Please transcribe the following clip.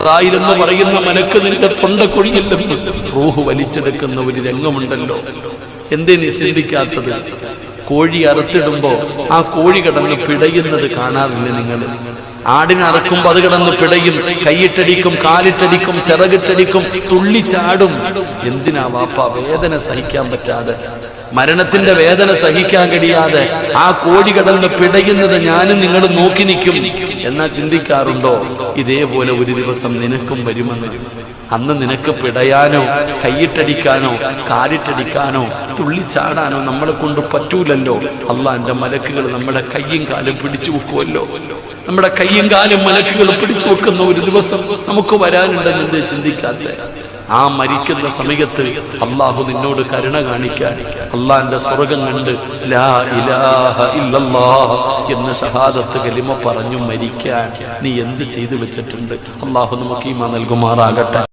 അസ്രായീൽ എന്ന് പറയുന്ന മലക്ക് നിന്റെ തൊണ്ടക്കുഴിയിൽ നിന്ന് റൂഹ് വലിച്ചെടുക്കുന്ന ഒരു രംഗമുണ്ടല്ലോ. എന്തേ നീ ചിന്തിക്കാത്തത്? കോഴി അറുത്തിടുമ്പോ ആ കോഴി കിടന്ന് പിടയുന്നത് കാണാറില്ല നിങ്ങൾ? ആടിനെ അറക്കുമ്പോ അത് കിടന്ന് പിടയും, കൈയിട്ടടിക്കും, കാലിട്ടടിക്കും, ചിറകിട്ടടിക്കും, തുള്ളിച്ചാടും. എന്തിനാ വാപ്പ? വേദന സഹിക്കാൻ പറ്റാതെ, മരണത്തിന്റെ വേദന സഹിക്കാൻ കഴിയാതെ ആ കോഴി കിടന്ന് പിടയുന്നത് ഞാനും നിങ്ങളും നോക്കി നിൽക്കും. എന്നാ ചിന്തിക്കാറുണ്ടോ ഇതേപോലെ ഒരു ദിവസം നിനക്കും വരുമെന്ന്? അന്ന് നിനക്ക് പിടയാനോ കൈയിട്ടടിക്കാനോ കാലിട്ടടിക്കാനോ തുള്ളിച്ചാടാനോ നമ്മളെ കൊണ്ട് പറ്റൂലല്ലോ. അള്ളാന്റെ മലക്കുകൾ നമ്മുടെ കയ്യും കാലും പിടിച്ചു വെക്കുമല്ലോ. നമ്മുടെ കയ്യും കാലും മലക്കുകൾ പിടിച്ചു വെക്കുന്ന ഒരു ദിവസം നമുക്ക് വരാനുണ്ടെന്ന് ചിന്തിക്കാത്ത ആ മരിക്കുന്ന സമയത്ത് അള്ളാഹു നിന്നോട് കരുണ കാണിക്കാൻ, അള്ളാന്റെ സ്വർഗം കണ്ട് ലാ ഇലാഹ ഇല്ലല്ലാഹ് എന്ന ഷഹാദത്ത് കലിമ പറഞ്ഞു മരിക്കാൻ നീ എന്ത് ചെയ്തു വെച്ചിട്ടുണ്ട്? അള്ളാഹു നമുക്ക് ഈമാൻ നൽകുമാറാകട്ടെ.